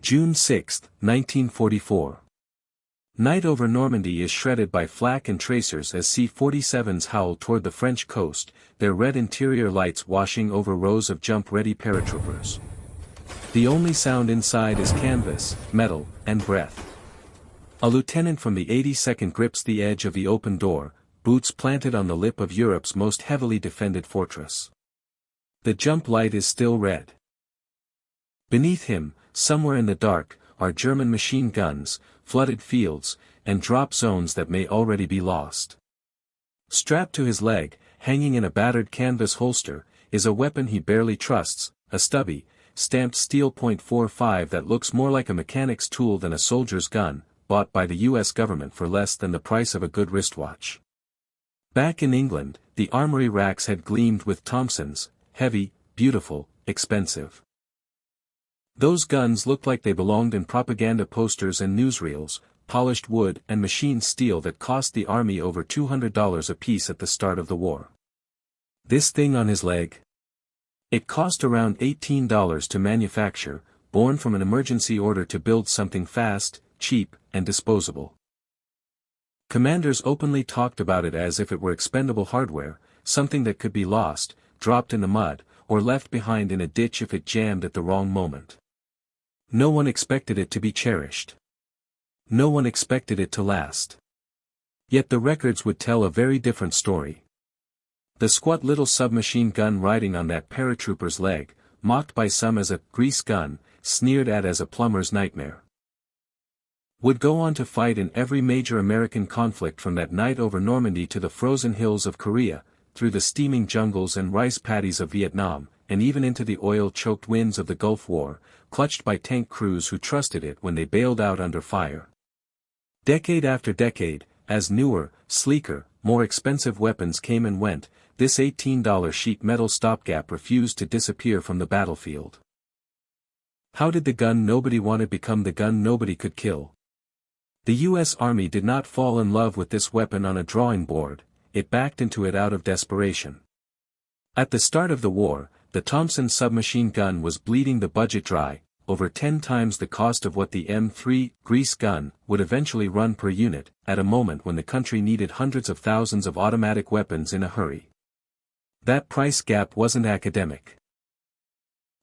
June 6, 1944. Night over Normandy is shredded by flak and tracers as C-47s howl toward the French coast, their red interior lights washing over rows of jump-ready paratroopers. The only sound inside is canvas, metal, and breath. A lieutenant from the 82nd grips the edge of the open door, boots planted on the lip of Europe's most heavily defended fortress. The jump light is still red. Beneath him, somewhere in the dark, are German machine guns, flooded fields, and drop zones that may already be lost. Strapped to his leg, hanging in a battered canvas holster, is a weapon he barely trusts, a stubby, stamped steel .45 that looks more like a mechanic's tool than a soldier's gun, bought by the US government for less than the price of a good wristwatch. Back in England, the armory racks had gleamed with Thompsons, heavy, beautiful, expensive. Those guns looked like they belonged in propaganda posters and newsreels, polished wood and machined steel that cost the army over $200 apiece at the start of the war. This thing on his leg? It cost around $18 to manufacture, born from an emergency order to build something fast, cheap, and disposable. Commanders openly talked about it as if it were expendable hardware, something that could be lost, dropped in the mud, or left behind in a ditch if it jammed at the wrong moment. No one expected it to be cherished. No one expected it to last. Yet the records would tell a very different story. The squat little submachine gun riding on that paratrooper's leg, mocked by some as a grease gun, sneered at as a plumber's nightmare, would go on to fight in every major American conflict from that night over Normandy to the frozen hills of Korea, through the steaming jungles and rice paddies of Vietnam, and even into the oil-choked winds of the Gulf War, clutched by tank crews who trusted it when they bailed out under fire. Decade after decade, as newer, sleeker, more expensive weapons came and went, this $18 sheet metal stopgap refused to disappear from the battlefield. How did the gun nobody wanted become the gun nobody could kill? The U.S. Army did not fall in love with this weapon on a drawing board, it backed into it out of desperation. At the start of the war, the Thompson submachine gun was bleeding the budget dry, over 10 times the cost of what the M3 grease gun would eventually run per unit, at a moment when the country needed hundreds of thousands of automatic weapons in a hurry. That price gap wasn't academic.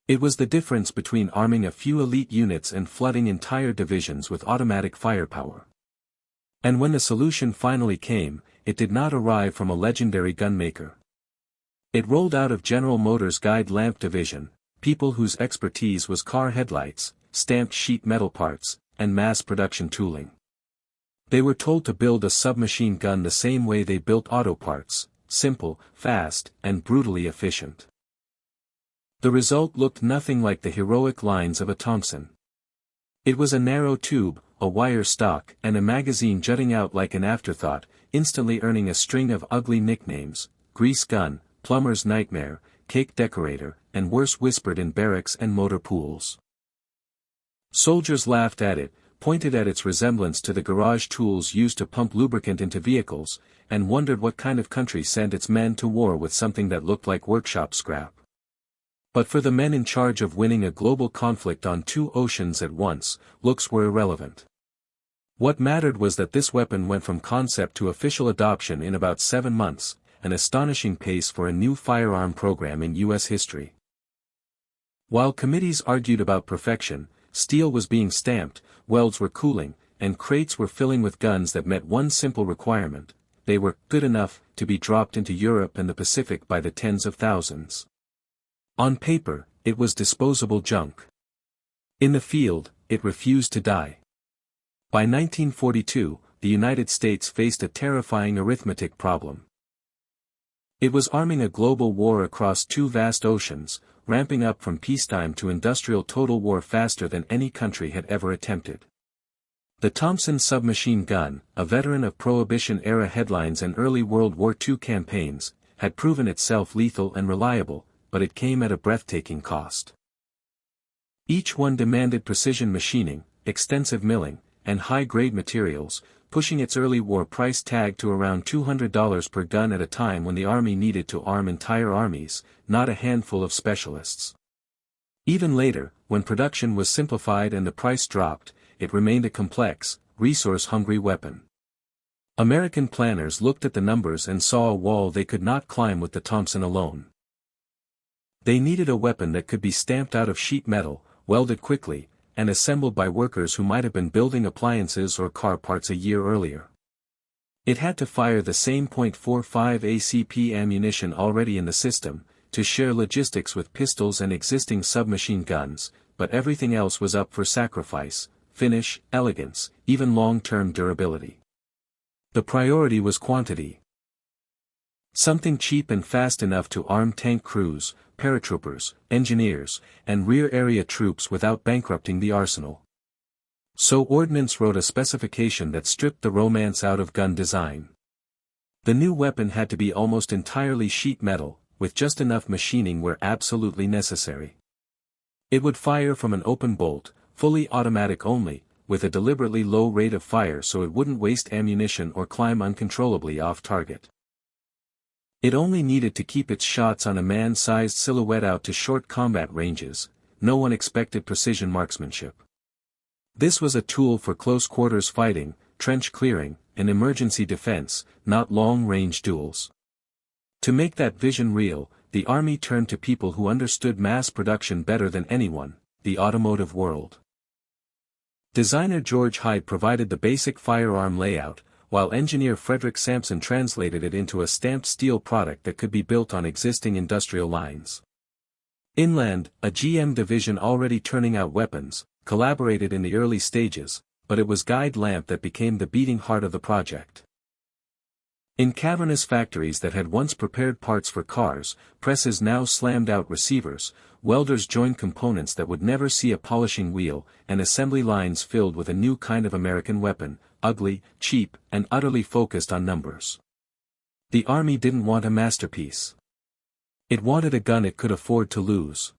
It was the difference between arming a few elite units and flooding entire divisions with automatic firepower. And when the solution finally came, it did not arrive from a legendary gunmaker. It rolled out of General Motors' guide lamp division, people whose expertise was car headlights, stamped sheet metal parts, and mass production tooling. They were told to build a submachine gun the same way they built auto parts, simple, fast, and brutally efficient. The result looked nothing like the heroic lines of a Thompson. It was a narrow tube, a wire stock, and a magazine jutting out like an afterthought, instantly earning a string of ugly nicknames: grease gun, plumber's nightmare, cake decorator, and worse whispered in barracks and motor pools. Soldiers laughed at it, pointed at its resemblance to the garage tools used to pump lubricant into vehicles, and wondered what kind of country sent its men to war with something that looked like workshop scrap. But for the men in charge of winning a global conflict on 2 oceans at once, looks were irrelevant. What mattered was that this weapon went from concept to official adoption in about 7 months, an astonishing pace for a new firearm program in U.S. history. While committees argued about perfection, steel was being stamped, welds were cooling, and crates were filling with guns that met one simple requirement: they were good enough to be dropped into Europe and the Pacific by the tens of thousands. On paper, it was disposable junk. In the field, it refused to die. By 1942, the United States faced a terrifying arithmetic problem. It was arming a global war across 2 vast oceans, ramping up from peacetime to industrial total war faster than any country had ever attempted. The Thompson submachine gun, a veteran of Prohibition-era headlines and early World War II campaigns, had proven itself lethal and reliable, but it came at a breathtaking cost. Each one demanded precision machining, extensive milling, and high-grade materials, pushing its early war price tag to around $200 per gun at a time when the Army needed to arm entire armies, not a handful of specialists. Even later, when production was simplified and the price dropped, it remained a complex, resource-hungry weapon. American planners looked at the numbers and saw a wall they could not climb with the Thompson alone. They needed a weapon that could be stamped out of sheet metal, welded quickly, and assembled by workers who might have been building appliances or car parts a year earlier. It had to fire the same .45 ACP ammunition already in the system, to share logistics with pistols and existing submachine guns, but everything else was up for sacrifice: finish, elegance, even long-term durability. The priority was quantity. Something cheap and fast enough to arm tank crews, paratroopers, engineers, and rear-area troops without bankrupting the arsenal. So Ordnance wrote a specification that stripped the romance out of gun design. The new weapon had to be almost entirely sheet metal, with just enough machining where absolutely necessary. It would fire from an open bolt, fully automatic only, with a deliberately low rate of fire so it wouldn't waste ammunition or climb uncontrollably off target. It only needed to keep its shots on a man-sized silhouette out to short combat ranges. No one expected precision marksmanship. This was a tool for close-quarters fighting, trench clearing, and emergency defense, not long-range duels. To make that vision real, the Army turned to people who understood mass production better than anyone: the automotive world. Designer George Hyde provided the basic firearm layout, while engineer Frederick Sampson translated it into a stamped steel product that could be built on existing industrial lines. Inland, a GM division already turning out weapons, collaborated in the early stages, but it was Guide Lamp that became the beating heart of the project. In cavernous factories that had once prepared parts for cars, presses now slammed out receivers, welders joined components that would never see a polishing wheel, and assembly lines filled with a new kind of American weapon, ugly, cheap, and utterly focused on numbers. The Army didn't want a masterpiece. It wanted a gun it could afford to lose.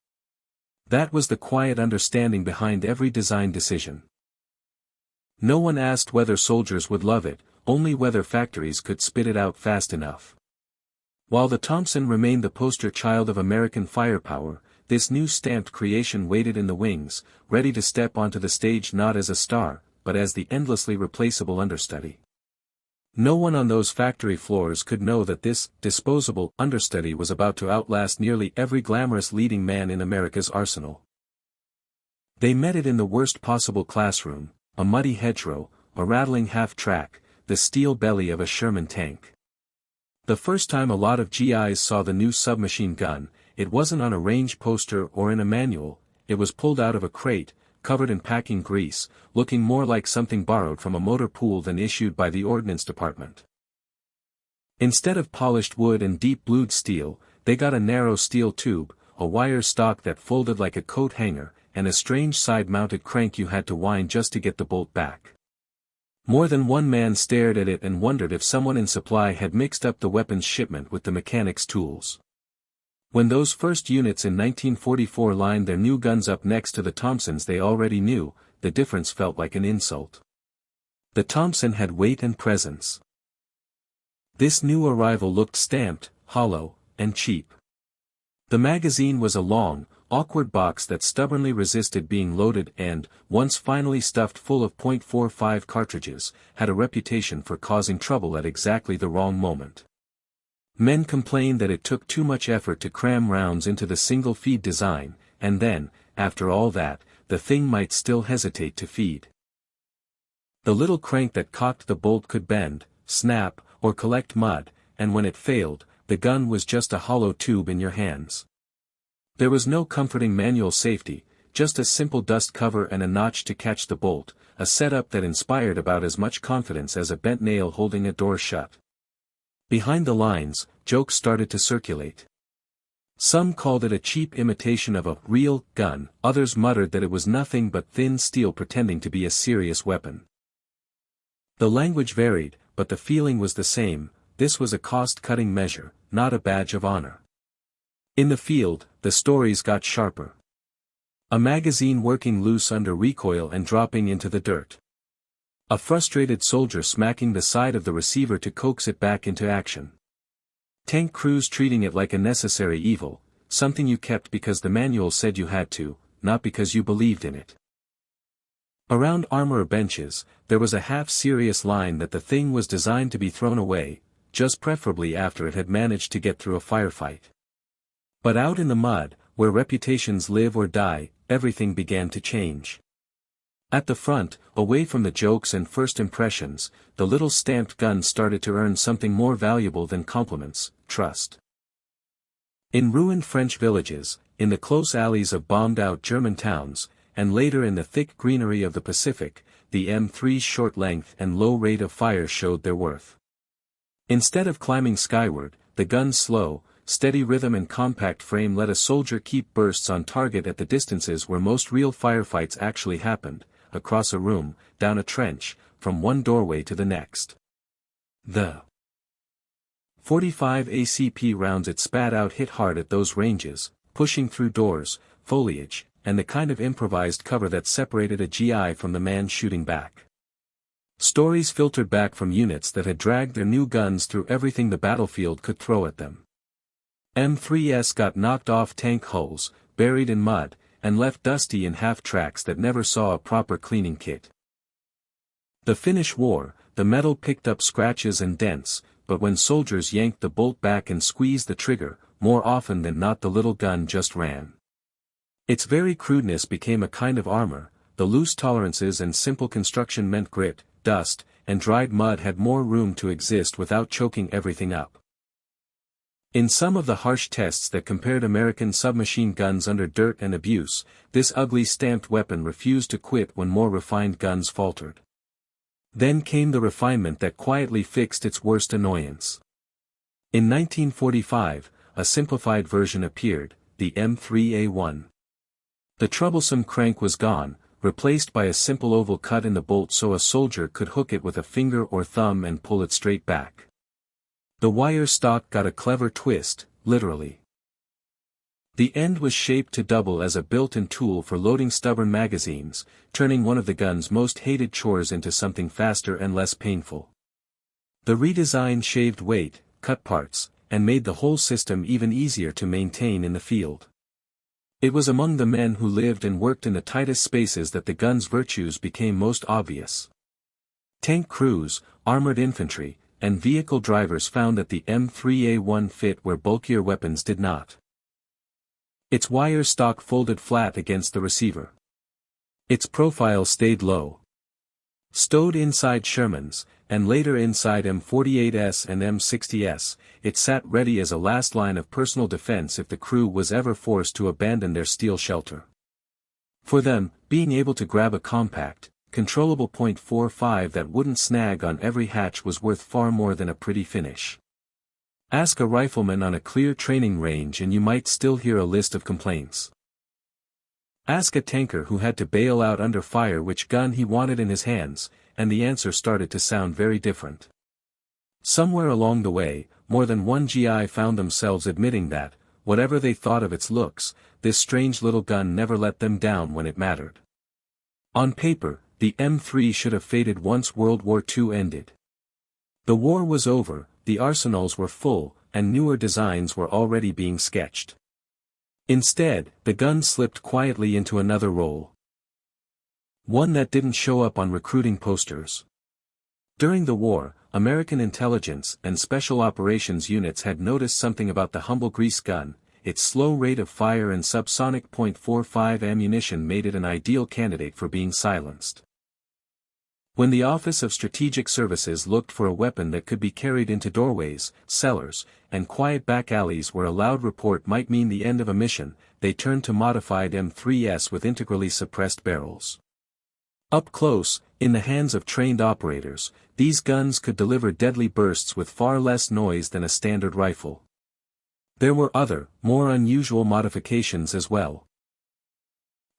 That was the quiet understanding behind every design decision. No one asked whether soldiers would love it, only whether factories could spit it out fast enough. While the Thompson remained the poster child of American firepower, this new stamped creation waited in the wings, ready to step onto the stage not as a star, but as the endlessly replaceable understudy. No one on those factory floors could know that this disposable understudy was about to outlast nearly every glamorous leading man in America's arsenal. They met it in the worst possible classroom: a muddy hedgerow, a rattling half-track, the steel belly of a Sherman tank. The first time a lot of GIs saw the new submachine gun, it wasn't on a range poster or in a manual. It was pulled out of a crate, covered in packing grease, looking more like something borrowed from a motor pool than issued by the Ordnance Department. Instead of polished wood and deep-blued steel, they got a narrow steel tube, a wire stock that folded like a coat hanger, and a strange side-mounted crank you had to wind just to get the bolt back. More than one man stared at it and wondered if someone in supply had mixed up the weapons shipment with the mechanic's tools. When those first units in 1944 lined their new guns up next to the Thompsons they already knew, the difference felt like an insult. The Thompson had weight and presence. This new arrival looked stamped, hollow, and cheap. The magazine was a long, awkward box that stubbornly resisted being loaded and, once finally stuffed full of .45 cartridges, had a reputation for causing trouble at exactly the wrong moment. Men complained that it took too much effort to cram rounds into the single feed design, and then, after all that, the thing might still hesitate to feed. The little crank that cocked the bolt could bend, snap, or collect mud, and when it failed, the gun was just a hollow tube in your hands. There was no comforting manual safety, just a simple dust cover and a notch to catch the bolt, a setup that inspired about as much confidence as a bent nail holding a door shut. Behind the lines, jokes started to circulate. Some called it a cheap imitation of a real gun, others muttered that it was nothing but thin steel pretending to be a serious weapon. The language varied, but the feeling was the same: this was a cost-cutting measure, not a badge of honor. In the field, the stories got sharper. A magazine working loose under recoil and dropping into the dirt. A frustrated soldier smacking the side of the receiver to coax it back into action. Tank crews treating it like a necessary evil, something you kept because the manual said you had to, not because you believed in it. Around armor benches, there was a half-serious line that the thing was designed to be thrown away, just preferably after it had managed to get through a firefight. But out in the mud, where reputations live or die, everything began to change. At the front, away from the jokes and first impressions, the little stamped gun started to earn something more valuable than compliments: trust. In ruined French villages, in the close alleys of bombed-out German towns, and later in the thick greenery of the Pacific, the M3's short length and low rate of fire showed their worth. Instead of climbing skyward, the gun's slow, steady rhythm and compact frame let a soldier keep bursts on target at the distances where most real firefights actually happened, across a room, down a trench, from one doorway to the next. The .45 ACP rounds it spat out hit hard at those ranges, pushing through doors, foliage, and the kind of improvised cover that separated a GI from the man shooting back. Stories filtered back from units that had dragged their new guns through everything the battlefield could throw at them. M3s got knocked off tank hulls, buried in mud, and left dusty in half-tracks that never saw a proper cleaning kit. The Finnish War, the metal picked up scratches and dents, but when soldiers yanked the bolt back and squeezed the trigger, more often than not the little gun just ran. Its very crudeness became a kind of armor. The loose tolerances and simple construction meant grit, dust, and dried mud had more room to exist without choking everything up. In some of the harsh tests that compared American submachine guns under dirt and abuse, this ugly stamped weapon refused to quit when more refined guns faltered. Then came the refinement that quietly fixed its worst annoyance. In 1945, a simplified version appeared, the M3A1. The troublesome crank was gone, replaced by a simple oval cut in the bolt so a soldier could hook it with a finger or thumb and pull it straight back. The wire stock got a clever twist, literally. The end was shaped to double as a built-in tool for loading stubborn magazines, turning one of the gun's most hated chores into something faster and less painful. The redesign shaved weight, cut parts, and made the whole system even easier to maintain in the field. It was among the men who lived and worked in the tightest spaces that the gun's virtues became most obvious. Tank crews, armored infantry, and vehicle drivers found that the M3A1 fit where bulkier weapons did not. Its wire stock folded flat against the receiver. Its profile stayed low. Stowed inside Shermans, and later inside M48s and M60s, it sat ready as a last line of personal defense if the crew was ever forced to abandon their steel shelter. For them, being able to grab a compact, controllable .45 that wouldn't snag on every hatch was worth far more than a pretty finish. Ask a rifleman on a clear training range and you might still hear a list of complaints. Ask a tanker who had to bail out under fire which gun he wanted in his hands, and the answer started to sound very different. Somewhere along the way, more than one GI found themselves admitting that, whatever they thought of its looks, this strange little gun never let them down when it mattered. On paper, the M3 should have faded once World War II ended. The war was over, the arsenals were full, and newer designs were already being sketched. Instead, the gun slipped quietly into another role. One that didn't show up on recruiting posters. During the war, American intelligence and special operations units had noticed something about the humble grease gun. Its slow rate of fire and subsonic .45 ammunition made it an ideal candidate for being silenced. When the Office of Strategic Services looked for a weapon that could be carried into doorways, cellars, and quiet back alleys where a loud report might mean the end of a mission, they turned to modified M3s with integrally suppressed barrels. Up close, in the hands of trained operators, these guns could deliver deadly bursts with far less noise than a standard rifle. There were other, more unusual modifications as well.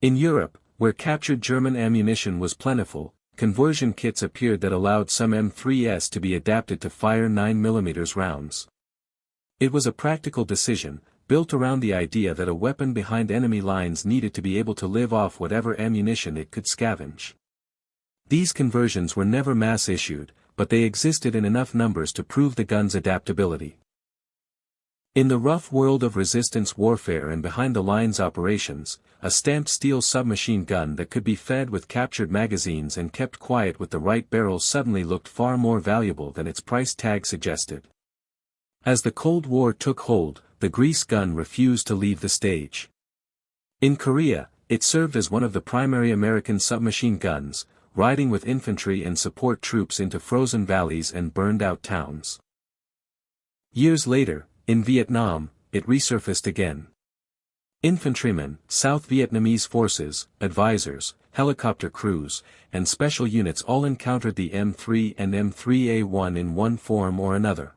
In Europe, where captured German ammunition was plentiful, conversion kits appeared that allowed some M3s to be adapted to fire 9mm rounds. It was a practical decision, built around the idea that a weapon behind enemy lines needed to be able to live off whatever ammunition it could scavenge. These conversions were never mass-issued, but they existed in enough numbers to prove the gun's adaptability. In the rough world of resistance warfare and behind-the-lines operations, a stamped steel submachine gun that could be fed with captured magazines and kept quiet with the right barrel suddenly looked far more valuable than its price tag suggested. As the Cold War took hold, the grease gun refused to leave the stage. In Korea, it served as one of the primary American submachine guns, riding with infantry and support troops into frozen valleys and burned-out towns. Years later, in Vietnam, it resurfaced again. Infantrymen, South Vietnamese forces, advisors, helicopter crews, and special units all encountered the M3 and M3A1 in one form or another.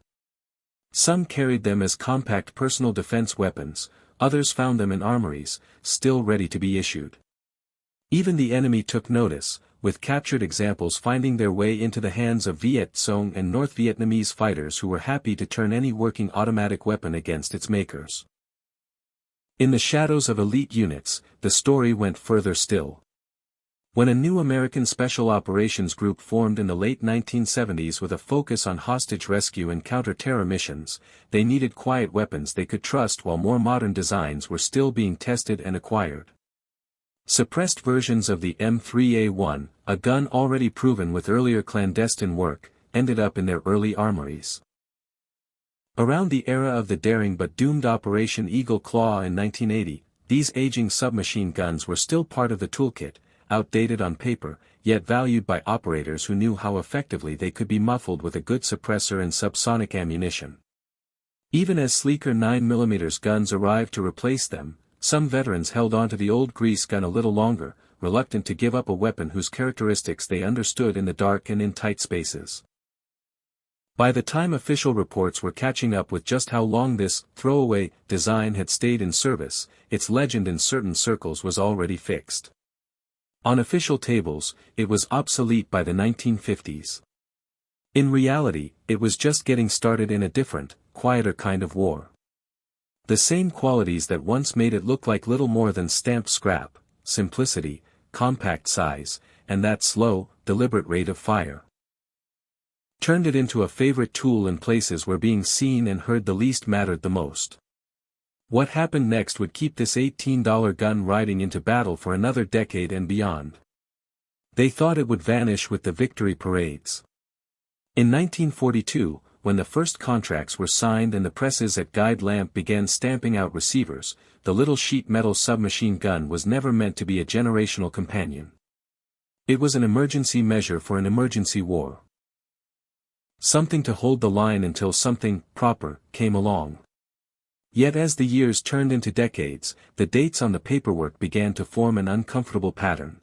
Some carried them as compact personal defense weapons, others found them in armories, still ready to be issued. Even the enemy took notice, with captured examples finding their way into the hands of Viet Cong and North Vietnamese fighters who were happy to turn any working automatic weapon against its makers. In the shadows of elite units, the story went further still. When a new American Special Operations Group formed in the late 1970s with a focus on hostage rescue and counter-terror missions, they needed quiet weapons they could trust while more modern designs were still being tested and acquired. Suppressed versions of the M3A1, a gun already proven with earlier clandestine work, ended up in their early armories. Around the era of the daring but doomed Operation Eagle Claw in 1980, these aging submachine guns were still part of the toolkit, outdated on paper, yet valued by operators who knew how effectively they could be muffled with a good suppressor and subsonic ammunition. Even as sleeker 9mm guns arrived to replace them, some veterans held onto the old grease gun a little longer, reluctant to give up a weapon whose characteristics they understood in the dark and in tight spaces. By the time official reports were catching up with just how long this throwaway design had stayed in service, its legend in certain circles was already fixed. On official tables, it was obsolete by the 1950s. In reality, it was just getting started in a different, quieter kind of war. The same qualities that once made it look like little more than stamped scrap, simplicity, compact size, and that slow, deliberate rate of fire, turned it into a favorite tool in places where being seen and heard the least mattered the most. What happened next would keep this $18 gun riding into battle for another decade and beyond. They thought it would vanish with the victory parades. In 1942, when the first contracts were signed and the presses at Guide Lamp began stamping out receivers, the little sheet metal submachine gun was never meant to be a generational companion. It was an emergency measure for an emergency war. Something to hold the line until something proper came along. Yet as the years turned into decades, the dates on the paperwork began to form an uncomfortable pattern.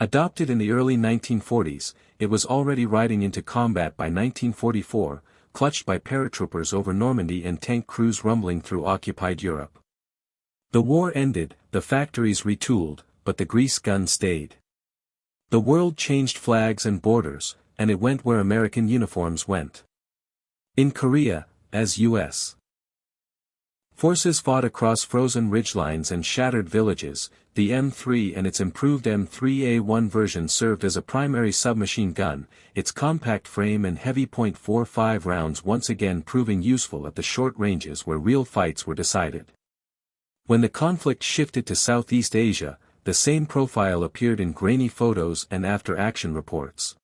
Adopted in the early 1940s, it was already riding into combat by 1944, clutched by paratroopers over Normandy and tank crews rumbling through occupied Europe. The war ended, the factories retooled, but the grease gun stayed. The world changed flags and borders, and it went where American uniforms went. In Korea, as U.S. forces fought across frozen ridgelines and shattered villages, the M3 and its improved M3A1 version served as a primary submachine gun, its compact frame and heavy .45 rounds once again proving useful at the short ranges where real fights were decided. When the conflict shifted to Southeast Asia, the same profile appeared in grainy photos and after-action reports.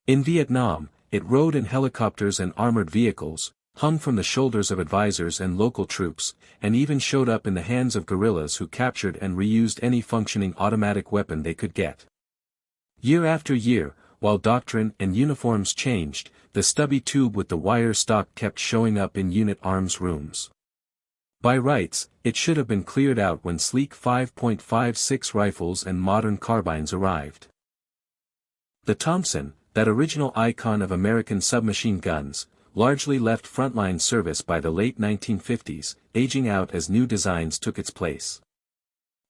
In Vietnam, it rode in helicopters and armored vehicles, hung from the shoulders of advisors and local troops, and even showed up in the hands of guerrillas who captured and reused any functioning automatic weapon they could get. Year after year, while doctrine and uniforms changed, the stubby tube with the wire stock kept showing up in unit arms rooms. By rights, it should have been cleared out when sleek 5.56 rifles and modern carbines arrived. The Thompson, that original icon of American submachine guns, largely left frontline service by the late 1950s, aging out as new designs took its place.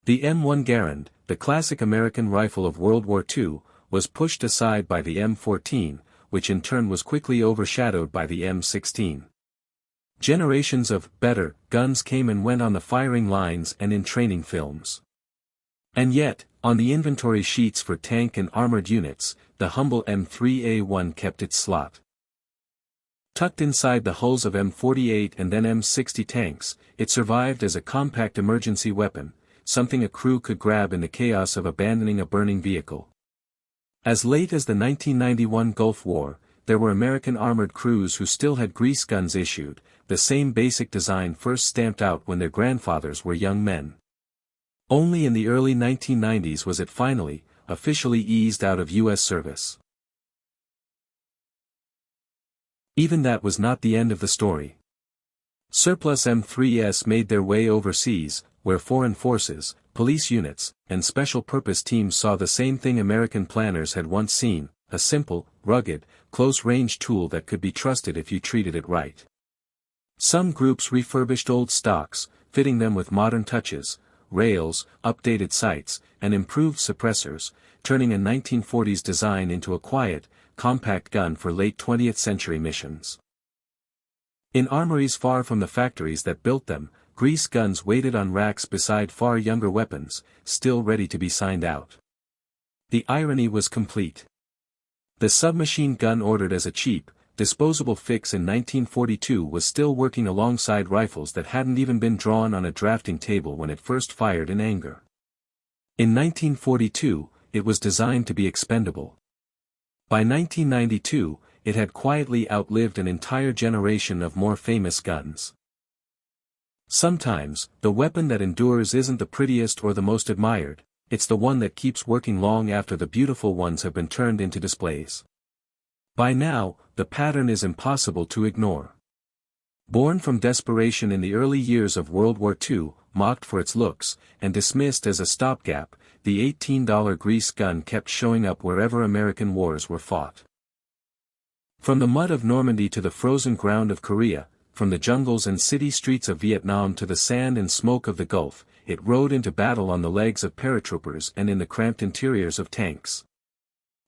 The M1 Garand, the classic American rifle of World War II, was pushed aside by the M14, which in turn was quickly overshadowed by the M16. Generations of better guns came and went on the firing lines and in training films. And yet, on the inventory sheets for tank and armored units, the humble M3A1 kept its slot. Tucked inside the hulls of M48 and then M60 tanks, it survived as a compact emergency weapon, something a crew could grab in the chaos of abandoning a burning vehicle. As late as the 1991 Gulf War, there were American armored crews who still had grease guns issued, the same basic design first stamped out when their grandfathers were young men. Only in the early 1990s was it finally, officially eased out of U.S. service. Even that was not the end of the story. Surplus M3s made their way overseas, where foreign forces, police units, and special-purpose teams saw the same thing American planners had once seen, a simple, rugged, close-range tool that could be trusted if you treated it right. Some groups refurbished old stocks, fitting them with modern touches, rails, updated sights, and improved suppressors, turning a 1940s design into a quiet, compact gun for late 20th century missions. In armories far from the factories that built them, grease guns waited on racks beside far younger weapons, still ready to be signed out. The irony was complete. The submachine gun ordered as a cheap, disposable fix in 1942 was still working alongside rifles that hadn't even been drawn on a drafting table when it first fired in anger. In 1942, it was designed to be expendable. By 1992, it had quietly outlived an entire generation of more famous guns. Sometimes, the weapon that endures isn't the prettiest or the most admired, it's the one that keeps working long after the beautiful ones have been turned into displays. By now, the pattern is impossible to ignore. Born from desperation in the early years of World War II, mocked for its looks, and dismissed as a stopgap, the $18 grease gun kept showing up wherever American wars were fought. From the mud of Normandy to the frozen ground of Korea, from the jungles and city streets of Vietnam to the sand and smoke of the Gulf, it rode into battle on the legs of paratroopers and in the cramped interiors of tanks.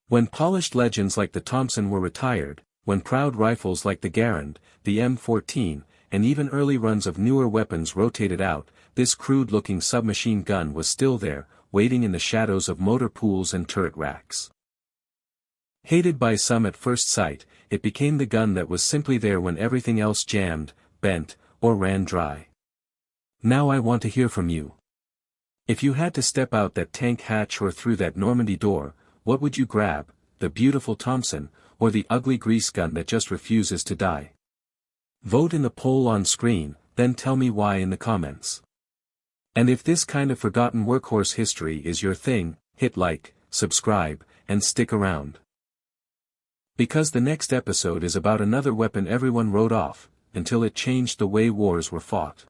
When polished legends like the Thompson were retired, when proud rifles like the Garand, the M14, and even early runs of newer weapons rotated out, this crude-looking submachine gun was still there, waiting in the shadows of motor pools and turret racks. Hated by some at first sight, it became the gun that was simply there when everything else jammed, bent, or ran dry. Now I want to hear from you. If you had to step out that tank hatch or through that Normandy door, what would you grab, the beautiful Thompson, or the ugly grease gun that just refuses to die? Vote in the poll on screen, then tell me why in the comments. And if this kind of forgotten workhorse history is your thing, hit like, subscribe, and stick around. Because the next episode is about another weapon everyone wrote off, until it changed the way wars were fought.